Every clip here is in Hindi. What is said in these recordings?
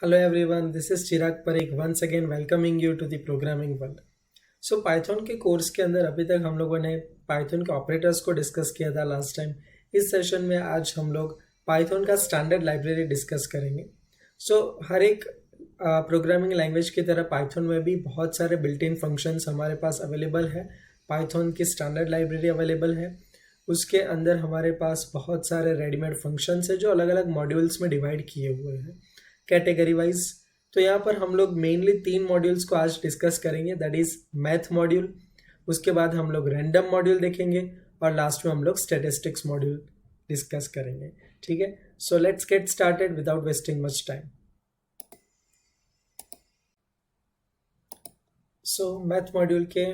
Hello everyone, this is Chirag Parekh once again welcoming you to the programming world. So Python के कोर्स के अंदर अभी तक हम लोगों ने Python के ऑपरेटर्स को डिस्कस किया था लास्ट टाइम. इस सेशन में आज हम लोग Python का स्टैंडर्ड लाइब्रेरी डिस्कस करेंगे. हर एक प्रोग्रामिंग लैंग्वेज की तरह Python में भी बहुत सारे बिल्ट इन फंक्शंस हमारे पास अवेलेबल है. Python की स्टैंडर्ड लाइब्रेरी अवेलेबल है. उसके अंदर हमारे पास बहुत सारे रेडीमेड फंक्शंस है जो अलग अलग मॉड्यूल्स में डिवाइड किए हुए हैं कैटेगरी वाइज. तो यहाँ पर हम लोग मेनली 3 मॉड्यूल्स को आज डिस्कस करेंगे, दैट इज मैथ मॉड्यूल, उसके बाद हम लोग रैंडम मॉड्यूल देखेंगे और लास्ट में हम लोग स्टैटिस्टिक्स मॉड्यूल डिस्कस करेंगे. ठीक है, so let's get started without wasting much time. So math module के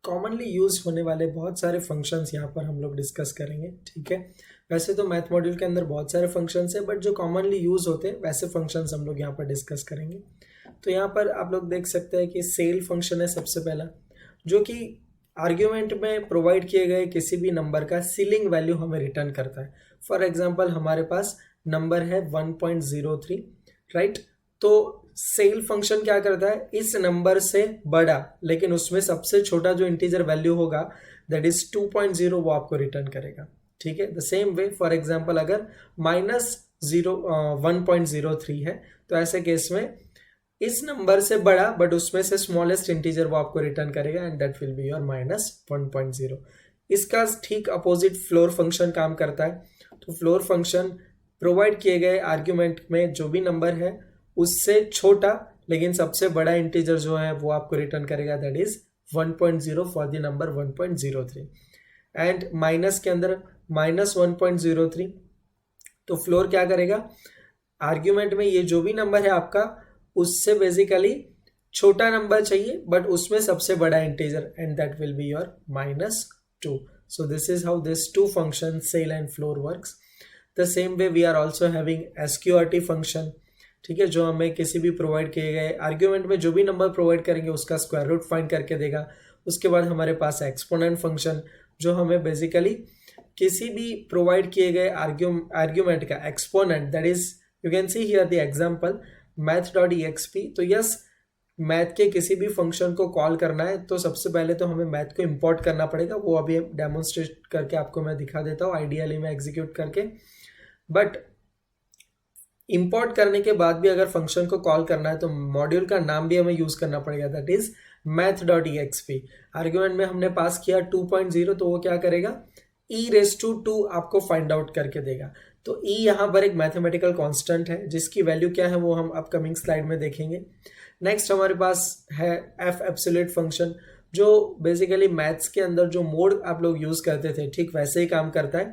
कॉमनली यूज होने वाले बहुत सारे फंक्शंस यहाँ पर हम लोग डिस्कस करेंगे. ठीक है, वैसे तो मैथ मॉड्यूल के अंदर बहुत सारे फंक्शंस है, बट जो कॉमनली यूज होते हैं वैसे फंक्शंस हम लोग यहाँ पर डिस्कस करेंगे. तो यहाँ पर आप लोग देख सकते हैं कि सेल फंक्शन है सबसे पहला, जो कि आर्ग्यूमेंट में प्रोवाइड किए गए किसी भी नंबर का सीलिंग वैल्यू हमें रिटर्न करता है. फॉर एग्जाम्पल हमारे पास नंबर है 1.03, राइट. तो सेल फंक्शन क्या करता है, इस नंबर से बड़ा लेकिन उसमें सबसे छोटा जो इंटीजर वैल्यू होगा दैट इज 2.0 वो आपको रिटर्न करेगा. ठीक है, the same way for example अगर -1.03 है तो ऐसे केस में इस नंबर से बड़ा बट उसमें से स्मॉलेस्ट इंटीजर वो आपको रिटर्न करेगा and that will be your -1.0. इसका ठीक अपोजिट फ्लोर फंक्शन काम करता है. तो फ्लोर फंक्शन प्रोवाइड किए गए आर्ग्यूमेंट में जो भी नंबर है उससे छोटा लेकिन सबसे बड़ा इंटीजर जो है वो आपको रिटर्न करेगा, that is 1.0 for the number 1.03. And minus के अंदर -1.03, तो फ्लोर क्या करेगा, आर्ग्यूमेंट में ये जो भी नंबर है आपका उससे बेसिकली छोटा नंबर चाहिए बट उसमें सबसे बड़ा integer and that will be your -2. So this is how this two function ceil and floor works. The same way we are also having SQRT function. ठीक है, जो हमें किसी भी प्रोवाइड किए गए आर्ग्यूमेंट में जो भी नंबर प्रोवाइड करेंगे उसका स्क्वायर रूट फाइंड करके देगा. उसके बाद हमारे पास एक्सपोनेंट फंक्शन जो हमें बेसिकली किसी भी प्रोवाइड किए गए आर्ग्यूमेंट का exponent, that is you can see here the example math.exp. तो यस, मैथ के किसी भी फंक्शन को कॉल करना है तो सबसे पहले तो हमें मैथ को इंपोर्ट करना पड़ेगा. वो अभी डेमोन्स्ट्रेट करके आपको मैं दिखा देता हूँ आइडियली में एग्जीक्यूट करके. बट इंपोर्ट करने के बाद भी अगर फंक्शन को कॉल करना है तो मॉड्यूल का नाम भी हमें यूज करना पड़ेगा, दैट इज math.exp. आर्ग्यूमेंट में हमने पास किया 2.0, तो वो क्या करेगा, e⁻², आपको फाइंड आउट करके देगा. तो e यहाँ पर एक मैथमेटिकल कांस्टेंट है जिसकी वैल्यू क्या है वो हम अपकमिंग स्लाइड में देखेंगे. नेक्स्ट हमारे पास है f एब्सोल्यूट फंक्शन, जो बेसिकली मैथ्स के अंदर जो मोड आप लोग यूज करते थे ठीक वैसे ही काम करता है.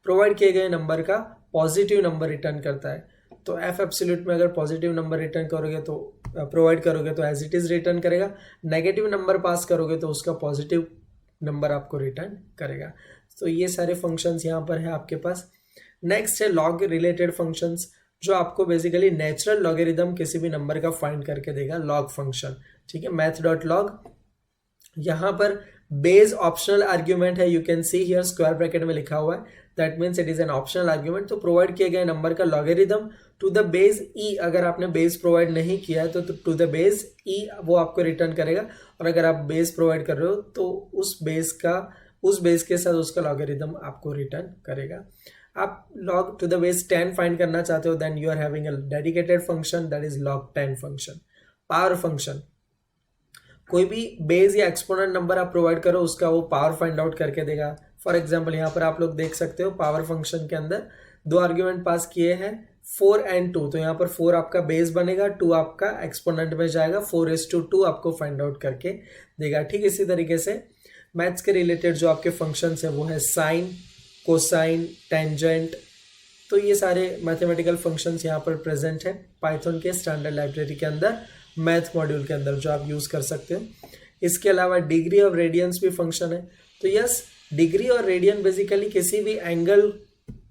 प्रोवाइड किए गए नंबर का पॉजिटिव नंबर रिटर्न करता है. तो f एब्सोल्यूट में अगर पॉजिटिव नंबर रिटर्न करोगे तो प्रोवाइड करोगे तो एज इट इज रिटर्न करेगा. नेगेटिव नंबर पास करोगे तो उसका पॉजिटिव नंबर आपको रिटर्न करेगा. तो ये सारे फंक्शंस यहाँ पर है आपके पास. नेक्स्ट है लॉग रिलेटेड फंक्शंस, जो आपको बेसिकली नेचुरल लॉगरिथम किसी भी नंबर का फाइंड करके देगा, लॉग फंक्शन. ठीक है, math.log. यहाँ पर बेस ऑप्शनल आर्ग्यूमेंट है, you can see here square bracket में लिखा हुआ है, that means it is an optional argument. तो प्रोवाइड किए गए नंबर का लॉगरिथम टू द बेस ई, अगर आपने बेस प्रोवाइड नहीं किया है तो टू द बेस ई वो आपको रिटर्न करेगा. और अगर आप बेस प्रोवाइड कर रहे हो तो उस बेस के साथ उसका लॉगरिथम आपको रिटर्न करेगा. आप log to the base 10 find करना चाहते हो, then you are having a dedicated function, that is log10 function. Power function, कोई भी बेस या एक्सपोनेंट नंबर आप प्रोवाइड करो उसका वो पावर फाइंड आउट करके देगा. फॉर एग्जांपल यहाँ पर आप लोग देख सकते हो पावर फंक्शन के अंदर 2 आर्ग्यूमेंट पास किए हैं 4 and 2. तो यहाँ पर 4 आपका बेस बनेगा, 2 आपका एक्सपोनेंट में जाएगा, 4:2 आपको फाइंड आउट करके देगा. ठीक इसी तरीके से मैथ्स के रिलेटेड जो आपके फंक्शंस है वो है साइन, कोसाइन, टेंजेंट. तो ये सारे मैथमेटिकल फंक्शंस यहाँ पर प्रेजेंट है पाइथन के स्टैंडर्ड लाइब्रेरी के अंदर, मैथ मॉड्यूल के अंदर, जो आप यूज कर सकते हो. इसके अलावा डिग्री और रेडियंस भी फंक्शन है. तो यस, डिग्री और रेडियन बेसिकली किसी भी एंगल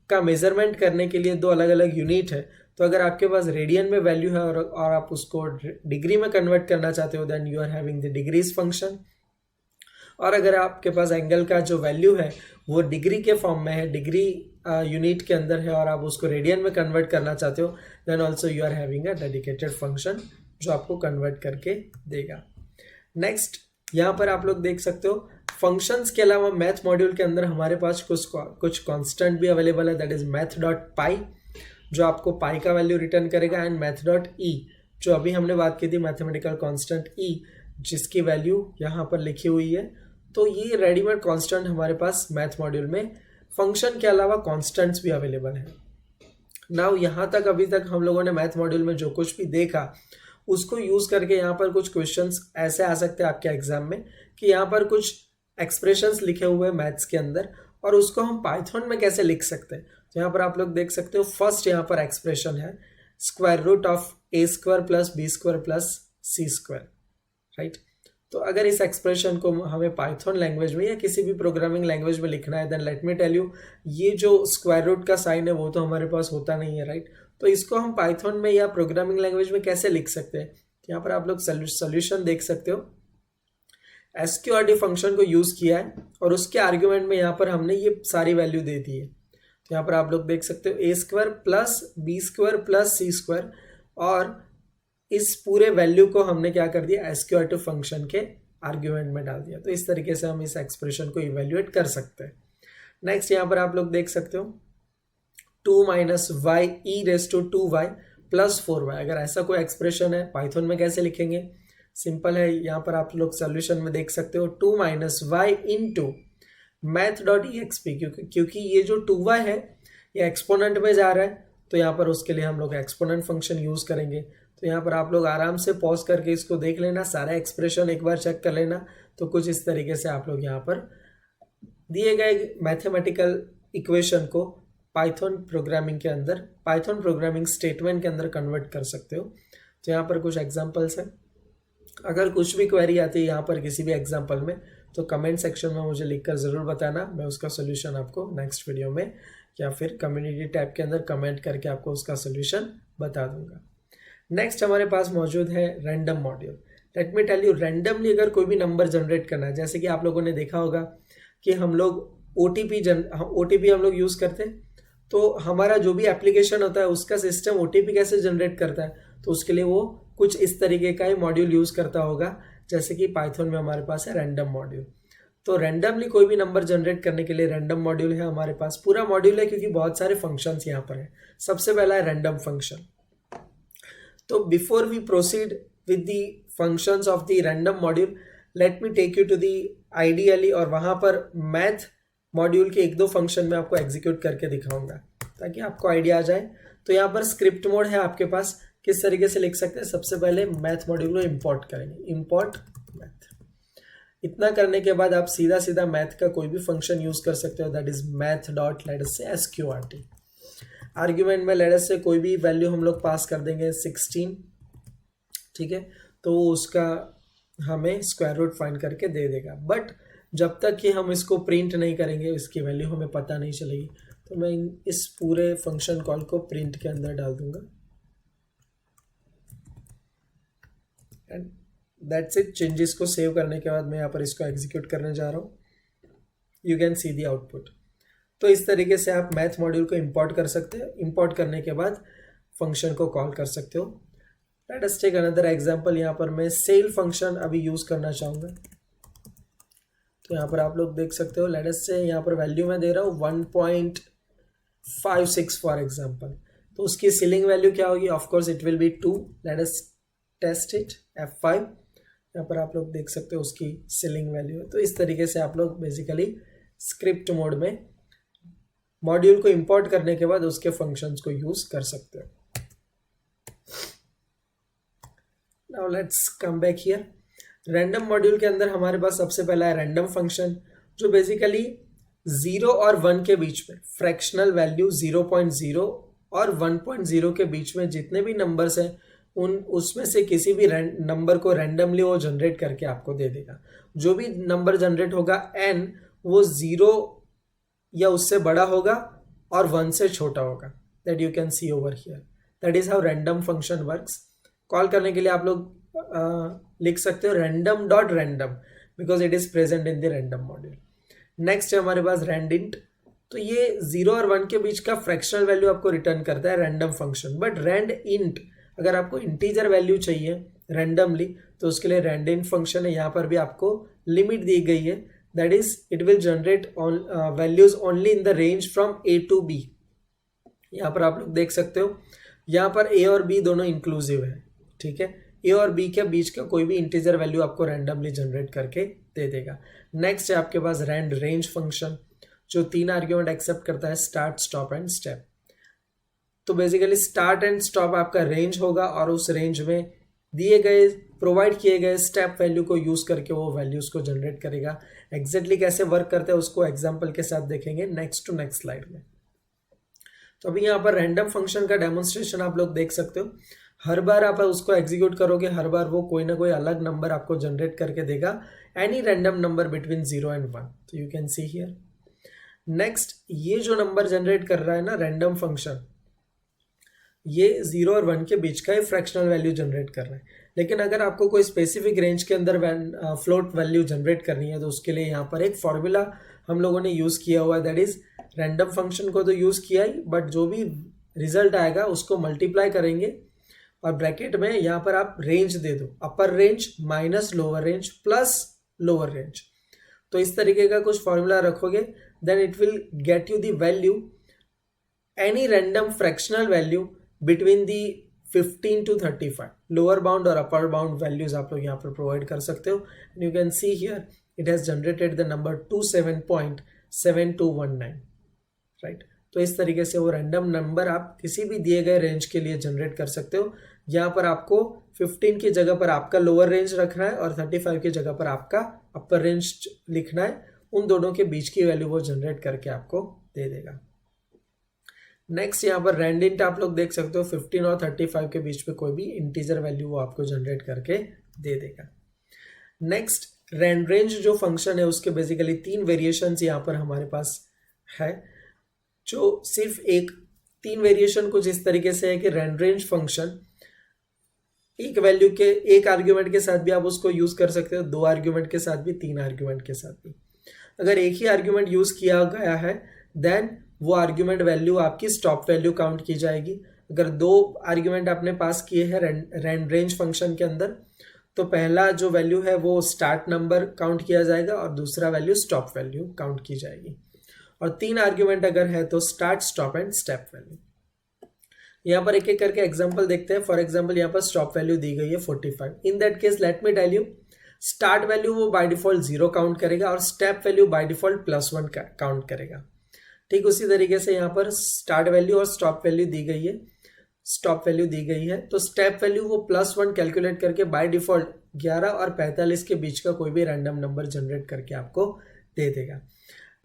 का मेजरमेंट करने के लिए 2 अलग अलग यूनिट है. तो अगर आपके पास रेडियन में वैल्यू है और आप उसको डिग्री में कन्वर्ट करना चाहते हो, then you are having the degrees function. और अगर आपके पास एंगल का जो वैल्यू है वो डिग्री के फॉर्म में है, डिग्री यूनिट के अंदर है और आप उसको रेडियन में कन्वर्ट करना चाहते हो, then also you are having a dedicated function जो आपको कन्वर्ट करके देगा। नेक्स्ट यहाँ पर आप लोग देख सकते हो फंक्शंस के अलावा मैथ मॉड्यूल के अंदर हमारे पास कुछ कांस्टेंट भी अवेलेबल है, दैट इज मैथ डॉट पाई जो आपको पाई का वैल्यू रिटर्न करेगा, एंड मैथ डॉट ई जो अभी हमने बात की थी मैथमेटिकल कांस्टेंट ई जिसकी वैल्यू यहाँ पर लिखी हुई है। तो ये रेडीमेड कांस्टेंट हमारे पास मैथ मॉड्यूल में फंक्शन के अलावा कांस्टेंट्स भी अवेलेबल है। नाउ यहाँ तक अभी तक हम लोगों ने मैथ मॉड्यूल में जो कुछ भी देखा उसको यूज करके यहाँ पर कुछ क्वेश्चंस ऐसे आ सकते हैं आपके एग्जाम में कि यहाँ पर कुछ एक्सप्रेशंस लिखे हुए हैं मैथ्स के अंदर और उसको हम पाइथन में कैसे लिख सकते हैं। तो यहाँ पर आप लोग देख सकते हो फर्स्ट यहाँ पर एक्सप्रेशन है square root of a square plus B square plus C square, right. तो अगर इस एक्सप्रेशन को हमें पाइथन लैंग्वेज में या किसी भी प्रोग्रामिंग लैंग्वेज में लिखना है, then let me tell you ये जो स्क्वायर रूट का साइन है वो तो हमारे पास होता नहीं है, राइट। तो इसको हम पाइथन में या प्रोग्रामिंग लैंग्वेज में कैसे लिख सकते हैं। यहाँ पर आप लोग सोल्यूशन देख सकते हो, एसक्यूआरटी फंक्शन को यूज किया है और उसके आर्ग्यूमेंट में यहाँ पर हमने ये सारी वैल्यू दे दी है। तो यहाँ पर आप लोग देख सकते हो A square plus B square plus C square और इस पूरे वैल्यू को हमने क्या कर दिया एसक्यूआरटी फंक्शन के आर्ग्यूमेंट में डाल दिया। तो इस तरीके से हम इस एक्सप्रेशन को इवेल्युएट कर सकते हैं। नेक्स्ट यहाँ पर आप लोग देख सकते हो 2 minus y e raise to 2y plus 4y, अगर ऐसा कोई एक्सप्रेशन है पाइथन में कैसे लिखेंगे, सिंपल है। यहाँ पर आप लोग सोल्यूशन में देख सकते हो 2 minus y into math dot e x p, क्योंकि ये जो 2y है ये एक्सपोनेंट में जा रहा है तो यहाँ पर उसके लिए हम लोग एक्सपोनेंट फंक्शन यूज करेंगे। तो यहाँ पर आप लोग आराम से पॉज करके इसको देख लेना, सारा एक्सप्रेशन एक बार चेक कर लेना। तो कुछ इस तरीके से आप लोग यहाँ पर दिए गए मैथमेटिकल इक्वेशन को पाइथन प्रोग्रामिंग के अंदर, पाइथन प्रोग्रामिंग स्टेटमेंट के अंदर कन्वर्ट कर सकते हो। तो यहाँ पर कुछ एग्जांपल्स हैं। अगर कुछ भी क्वेरी आती है यहाँ पर किसी भी एग्जांपल में तो कमेंट सेक्शन में मुझे लिखकर ज़रूर बताना, मैं उसका सोल्यूशन आपको नेक्स्ट वीडियो में या फिर कम्युनिटी टैब के अंदर कमेंट करके आपको उसका सोल्यूशन बता दूंगा। नेक्स्ट हमारे पास मौजूद है random module. Let me tell you, randomly अगर कोई भी नंबर जनरेट करना है, जैसे कि आप लोगों ने देखा होगा कि हम लोग ओटीपी हम लोग यूज़ करते हैं, तो हमारा जो भी एप्लीकेशन होता है उसका सिस्टम ओटीपी कैसे जनरेट करता है, तो उसके लिए वो कुछ इस तरीके का ही मॉड्यूल यूज़ करता होगा, जैसे कि पाइथन में हमारे पास है रैंडम मॉड्यूल। तो रैंडमली कोई भी नंबर जनरेट करने के लिए रैंडम मॉड्यूल है हमारे पास, पूरा मॉड्यूल है क्योंकि बहुत सारे फंक्शंस यहाँ पर हैं। सबसे पहला है रैंडम फंक्शन। तो before we proceed with the functions of the random module, let me take you to the IDLE, और वहाँ पर मैथ मॉड्यूल के 1-2 फंक्शन में आपको एग्जीक्यूट करके दिखाऊंगा ताकि आपको आइडिया आ जाए। तो यहाँ पर स्क्रिप्ट मोड है आपके पास, किस तरीके से लिख सकते हैं। सबसे पहले मैथ मॉड्यूल को इंपोर्ट करेंगे, इंपोर्ट मैथ। इतना करने के बाद आप सीधा सीधा मैथ का कोई भी फंक्शन यूज कर सकते हो, that is math dot let us से एसक्यूआरटी। आर्ग्यूमेंट में लेट अस से कोई भी वैल्यू हम लोग पास कर देंगे 16, ठीक है। तो उसका हमें स्क्वायर रूट फाइंड करके दे देगा, बट जब तक कि हम इसको प्रिंट नहीं करेंगे इसकी वैल्यू हमें पता नहीं चलेगी। तो मैं इस पूरे फंक्शन कॉल को प्रिंट के अंदर डाल दूंगा एंड दैट्स इट। चेंजेस को सेव करने के बाद मैं यहाँ पर इसको एग्जीक्यूट करने जा रहा हूँ। You can see the output. तो इस तरीके से आप मैथ मॉड्यूल को इंपोर्ट कर सकते हैं। इंपोर्ट करने के बाद फंक्शन को कॉल कर सकते हो। Let us take another example. यहाँ पर मैं सेल फंक्शन अभी यूज करना चाहूँगा। तो यहाँ पर आप लोग देख सकते हो, लेट अस से यहाँ पर वैल्यू मैं दे रहा हूँ 1.56 फॉर एग्जाम्पल। तो उसकी सीलिंग वैल्यू क्या होगी, of course it will be 2। Let us test it, F5। यहाँ पर आप लोग देख सकते हो उसकी सीलिंग वैल्यू है। तो इस तरीके से आप लोग बेसिकली स्क्रिप्ट मोड में मॉड्यूल को इंपोर्ट करने के बाद उसके फंक्शंस को यूज कर सकते हो। Now let's come back here. Random module के अंदर हमारे पास सबसे पहला है रैंडम फंक्शन, जो बेसिकली 0 और 1 के बीच में फ्रैक्शनल वैल्यू 0.0 और 1.0 के बीच में जितने भी नंबर्स हैं उसमें से किसी भी नंबर को रैंडमली वो जनरेट करके आपको दे देगा। जो भी नंबर जनरेट होगा n, वो 0 या उससे बड़ा होगा और 1 से छोटा होगा। That you can see over here. That is how random function works. Call करने के लिए आप लोग लिख सकते हो random dot random, because it is present in the random module. Next है हमारे पास रैंडिंट। तो ये 0 और 1 के बीच का फ्रैक्शनल वैल्यू आपको रिटर्न करता है random function. But rand int, अगर आपको इंटीजर वैल्यू चाहिए रैंडमली तो उसके लिए रैंड इंट फंक्शन है। यहाँ पर भी आपको लिमिट दी गई है, that is it will generate values only in the range from a to b. यहाँ पर आप लोग देख सकते हो, यहाँ पर ए और बी दोनों इंक्लूसिव है, ठीक है। ए और बी के बीच का कोई भी इंटीजर वैल्यू आपको रैंडमली जनरेट करके दे देगा। नेक्स्ट है आपके पास रैंड रेंज फंक्शन, जो 3 आर्ग्यूमेंट एक्सेप्ट करता है, स्टार्ट, स्टॉप एंड स्टेप। तो बेसिकली स्टार्ट एंड स्टॉप आपका रेंज होगा और उस रेंज में दिए गए प्रोवाइड किए गए स्टेप वैल्यू को यूज करके वो वैल्यूज को जनरेट करेगा। एग्जैक्टली कैसे वर्क करते हैं उसको एग्जांपल के साथ देखेंगे नेक्स्ट टू नेक्स्ट स्लाइड में। तो अभी यहाँ पर रैंडम फंक्शन का डेमोन्स्ट्रेशन आप लोग देख सकते हो। हर बार आप उसको एग्जीक्यूट करोगे, हर बार वो कोई ना कोई अलग नंबर आपको जनरेट करके देगा, any random number between 0 and 1। तो you can see here. Next, ये जो नंबर जनरेट कर रहा है ना रैंडम फंक्शन, ये 0 और 1 के बीच का ही फ्रैक्शनल वैल्यू जनरेट कर रहा है। लेकिन अगर आपको कोई स्पेसिफिक रेंज के अंदर फ्लोट वैल्यू जनरेट करनी है तो उसके लिए यहाँ पर एक फॉर्मूला हम लोगों ने यूज किया हुआ है, दैट इज रैंडम फंक्शन को तो यूज किया ही, बट जो भी रिजल्ट आएगा उसको मल्टीप्लाई करेंगे और ब्रैकेट में यहाँ पर आप रेंज दे दो, upper range minus lower range plus lower range. तो इस तरीके का कुछ फॉर्मूला रखोगे, then it will get you the value any random fractional value between the 15 to 35। Lower bound और अपर बाउंड वैल्यूज आप लोग यहाँ पर प्रोवाइड कर सकते हो। You can see here it has generated the number 27.7219, right. तो इस तरीके से वो रैंडम नंबर आप किसी भी दिए गए रेंज के लिए जनरेट कर सकते हो। यहाँ पर आपको 15 की जगह पर आपका लोअर रेंज रखना है और 35 की जगह पर आपका अपर रेंज लिखना है। उन दोनों के बीच की वैल्यू वो जनरेट करके आपको दे देगा। नेक्स्ट, यहाँ पर रैंडिंट आप लोग देख सकते हो, 15 और 35 के बीच में कोई भी इंटीजर वैल्यू वो आपको जनरेट करके दे देगा। नेक्स्ट, रैंड रेंज जो फंक्शन है उसके बेसिकली 3 वेरिएशंस यहाँ पर हमारे पास है, जो सिर्फ 3 वेरिएशन कुछ इस तरीके से है कि रैंड रेंज फंक्शन एक वैल्यू के एक आर्ग्यूमेंट के साथ भी आप उसको यूज कर सकते हो, 2 आर्ग्यूमेंट के साथ भी, 3 आर्ग्यूमेंट के साथ भी। अगर एक ही आर्ग्यूमेंट यूज किया गया है देन वो आर्ग्यूमेंट वैल्यू आपकी स्टॉप वैल्यू काउंट की जाएगी। अगर 2 आर्ग्यूमेंट आपने पास किए हैं रैंड रेंज फंक्शन के अंदर, तो पहला जो वैल्यू है वो स्टार्ट नंबर काउंट किया जाएगा और दूसरा वैल्यू स्टॉप वैल्यू काउंट की जाएगी। और 3 आर्ग्यूमेंट अगर है तो start, stop and step value. यहाँ पर एक एक करके एग्जांपल देखते हैं। फॉर एग्जांपल यहाँ पर स्टॉप वैल्यू दी गई है 45। In that case let me tell you, start value वो बाय डिफॉल्ट 0 काउंट करेगा और step value by default +1 count करेगा। ठीक उसी तरीके से यहाँ पर स्टार्ट वैल्यू और स्टॉप वैल्यू दी गई है, स्टॉप वैल्यू दी गई है, तो स्टेप वैल्यू वो +1 कैलकुलेट करके बाय डिफॉल्ट 11 और 45 के बीच का कोई भी रैंडम नंबर जनरेट करके आपको दे देगा।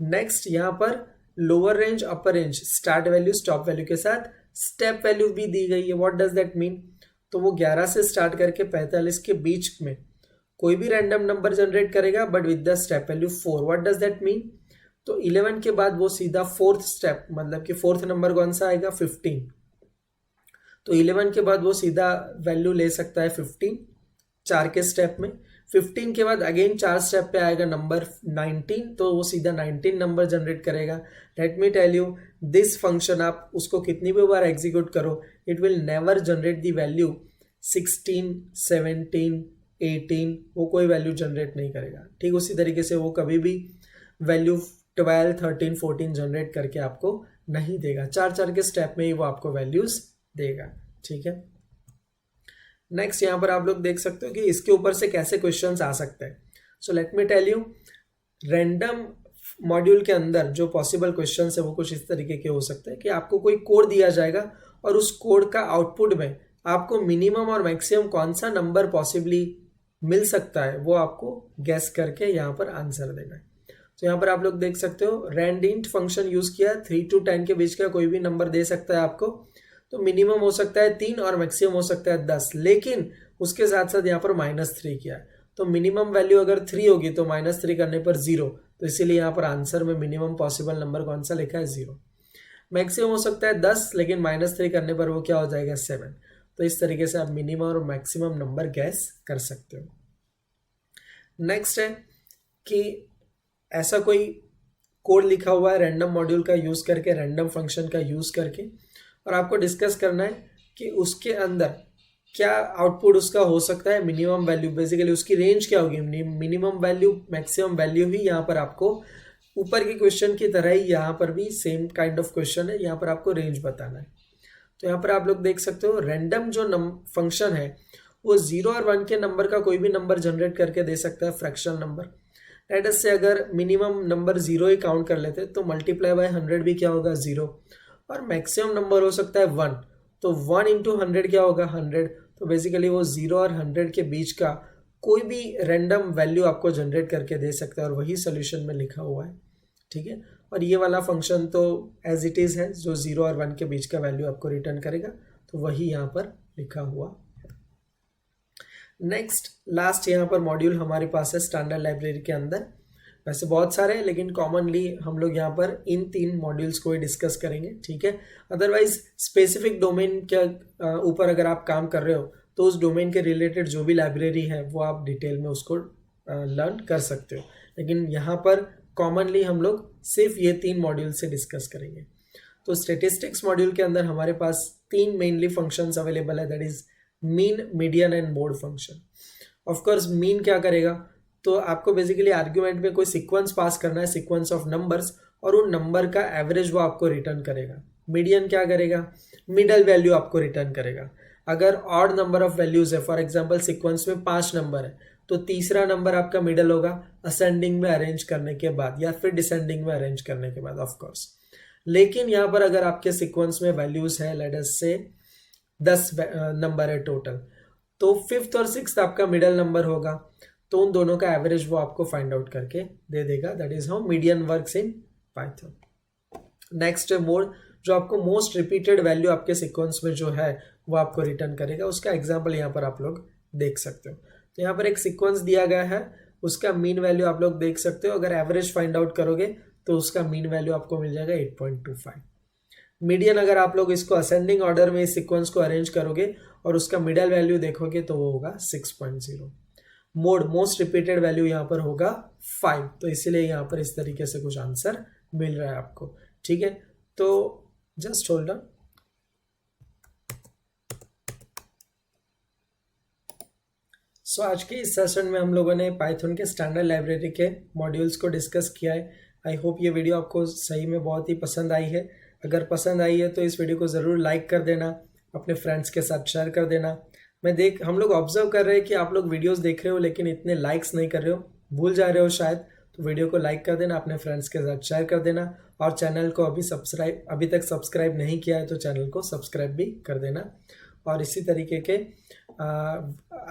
नेक्स्ट, यहाँ पर लोअर रेंज, अपर range, start value, stop value के साथ स्टेप वैल्यू भी दी गई है। What does that mean? तो वो 11 से स्टार्ट करके 45 के बीच में कोई भी रैंडम नंबर जनरेट करेगा but with the step value 4। What does that mean? तो 11 के बाद वो सीधा 4th स्टेप, मतलब कि 4th नंबर कौन सा आएगा? 15। तो 11 के बाद वो सीधा वैल्यू ले सकता है 15 4 के स्टेप में। 15 के बाद अगेन 4 स्टेप पे आएगा नंबर 19, तो वो सीधा 19 नंबर जनरेट करेगा। Let me tell you, this function आप उसको कितनी भी बार एग्जीक्यूट करो, it will never generate the value 16, 17, 18, वो कोई वैल्यू जनरेट नहीं करेगा। ठीक उसी तरीके से वो कभी भी वैल्यू 12, 13, 14 जनरेट करके आपको नहीं देगा। 4 के स्टेप में ही वो आपको वैल्यूज देगा। ठीक है। नेक्स्ट, यहाँ पर आप लोग देख सकते हो कि इसके ऊपर से कैसे क्वेश्चंस आ सकते हैं। So let me tell you, random module के अंदर जो पॉसिबल क्वेश्चंस है वो कुछ इस तरीके के हो सकते हैं कि आपको कोई कोड दिया जाएगा और उस कोड का आउटपुट में आपको मिनिमम और मैक्सिमम कौन सा नंबर पॉसिबली मिल सकता है वो आपको गेस करके यहाँ पर आंसर देना है। तो यहाँ पर आप लोग देख सकते हो रैंडिंट फंक्शन यूज किया, 3 to 10 के बीच का कोई भी नंबर दे सकता है आपको। तो मिनिमम हो सकता है 3 और मैक्सिमम हो सकता है 10, लेकिन उसके साथ साथ यहाँ पर -3 किया है। तो मिनिमम वैल्यू अगर 3 होगी तो -3 करने पर 0, तो इसीलिए यहाँ पर आंसर में मिनिमम पॉसिबल नंबर कौन सा लिखा है? 0। मैक्सिमम हो सकता है 10, लेकिन -3 करने पर वो क्या हो जाएगा? 7। तो इस तरीके से आप मिनिमम और मैक्सिमम नंबर गैस कर सकते हो। नेक्स्ट है कि ऐसा कोई कोड लिखा हुआ है रैंडम मॉड्यूल का यूज़ करके, रैंडम फंक्शन का यूज़ करके, और आपको डिस्कस करना है कि उसके अंदर क्या आउटपुट उसका हो सकता है, मिनिमम वैल्यू, बेसिकली उसकी रेंज क्या होगी, मिनिमम वैल्यू, मैक्सिमम वैल्यू ही यहाँ पर आपको ऊपर के क्वेश्चन की तरह ही यहाँ पर भी सेम काइंड ऑफ क्वेश्चन है, यहाँ पर आपको रेंज बताना है। तो यहाँ पर आप लोग देख सकते हो रैंडम जो फंक्शन है वो 0 और 1 के नंबर का कोई भी नंबर जनरेट करके दे सकता है, फ्रैक्शनल नंबर। लेट अस से अगर मिनिमम नंबर 0 ही काउंट कर लेते तो मल्टीप्लाई बाय 100 भी क्या होगा, 0, और मैक्सिमम नंबर हो सकता है 1, तो 1 इंटू 100 क्या होगा, 100। तो बेसिकली वो 0 और 100 के बीच का कोई भी रैंडम वैल्यू आपको जनरेट करके दे सकता है, और वही सोल्यूशन में लिखा हुआ है, ठीक है। और ये वाला फंक्शन तो एज इट इज़ है, जो 0 और 1 के बीच का वैल्यू आपको रिटर्न करेगा, तो वही यहाँ पर लिखा हुआ है। नेक्स्ट लास्ट यहाँ पर मॉड्यूल हमारे पास है स्टैंडर्ड लाइब्रेरी के अंदर। वैसे बहुत सारे हैं, लेकिन कॉमनली हम लोग यहाँ पर इन 3 मॉड्यूल्स को ही डिस्कस करेंगे, ठीक है। अदरवाइज स्पेसिफिक डोमेन के ऊपर अगर आप काम कर रहे हो तो उस डोमेन के रिलेटेड जो भी लाइब्रेरी है वो आप डिटेल में उसको लर्न कर सकते हो, लेकिन यहाँ पर कॉमनली हम लोग सिर्फ ये 3 मॉड्यूल से डिस्कस करेंगे। तो स्टेटिस्टिक्स मॉड्यूल के अंदर हमारे पास 3 मेनली फंक्शंस अवेलेबल है, that is mean, median and mode function. Of course mean क्या करेगा, तो आपको बेसिकली आर्ग्यूमेंट में कोई सीक्वेंस पास करना है, सीक्वेंस ऑफ नंबर्स, और उन नंबर का एवरेज वो आपको रिटर्न करेगा। मीडियन क्या करेगा, मिडल वैल्यू आपको रिटर्न करेगा। अगर ऑड नंबर ऑफ वैल्यूज है, फॉर एग्जांपल सीक्वेंस में 5 नंबर है, तो तीसरा नंबर आपका मिडल होगा असेंडिंग में अरेंज करने के बाद, या फिर डिसेंडिंग में अरेंज करने के बाद, ऑफ कोर्स। लेकिन यहाँ पर अगर आपके सीक्वेंस में वैल्यूज है, लेट अस से 10 नंबर है टोटल, तो 5th और 6th आपका मिडल नंबर होगा, तो उन दोनों का एवरेज वो आपको फाइंड आउट करके दे देगा। That is how median works in Python. Next mode, जो आपको मोस्ट रिपीटेड वैल्यू आपके सीक्वेंस में जो है वो आपको रिटर्न करेगा। उसका एग्जांपल यहाँ पर आप लोग देख सकते हो। तो यहाँ पर एक सीक्वेंस दिया गया है, उसका मीन वैल्यू आप लोग देख सकते हो। अगर एवरेज फाइंड आउट करोगे तो उसका मीन वैल्यू आपको मिल जाएगा 8.25। मीडियन, अगर आप लोग इसको असेंडिंग ऑर्डर में इस सीक्वेंस को अरेंज करोगे और उसका मिडल वैल्यू देखोगे तो वो होगा 6.0। मोड, मोस्ट रिपीटेड वैल्यू यहाँ पर होगा 5, तो इसीलिए यहाँ पर इस तरीके से कुछ आंसर मिल रहा है आपको, ठीक है। तो जस्ट होल्ड ऑन। सो आज के इस सेशन में हम लोगों ने पाइथन के स्टैंडर्ड लाइब्रेरी के मॉड्यूल्स को डिस्कस किया है। आई होप ये वीडियो आपको सही में बहुत ही पसंद आई है। अगर पसंद आई है तो इस वीडियो को ज़रूर लाइक कर देना, अपने फ्रेंड्स के साथ शेयर कर देना। हम लोग ऑब्जर्व कर रहे हैं कि आप लोग वीडियोस देख रहे हो लेकिन इतने लाइक्स नहीं कर रहे हो, भूल जा रहे हो शायद, तो वीडियो को लाइक कर देना, अपने फ्रेंड्स के साथ शेयर कर देना, और चैनल को अभी तक सब्सक्राइब नहीं किया है तो चैनल को सब्सक्राइब भी कर देना। और इसी तरीके के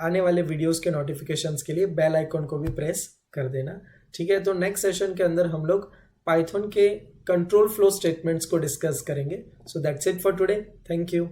आने वाले वीडियोस के नोटिफिकेशंस के लिए बेल आइकन को भी प्रेस कर देना, ठीक है। तो नेक्स्ट सेशन के अंदर हम लोग पाइथन के कंट्रोल फ्लो स्टेटमेंट्स को डिस्कस करेंगे। So that's it for today, thank you.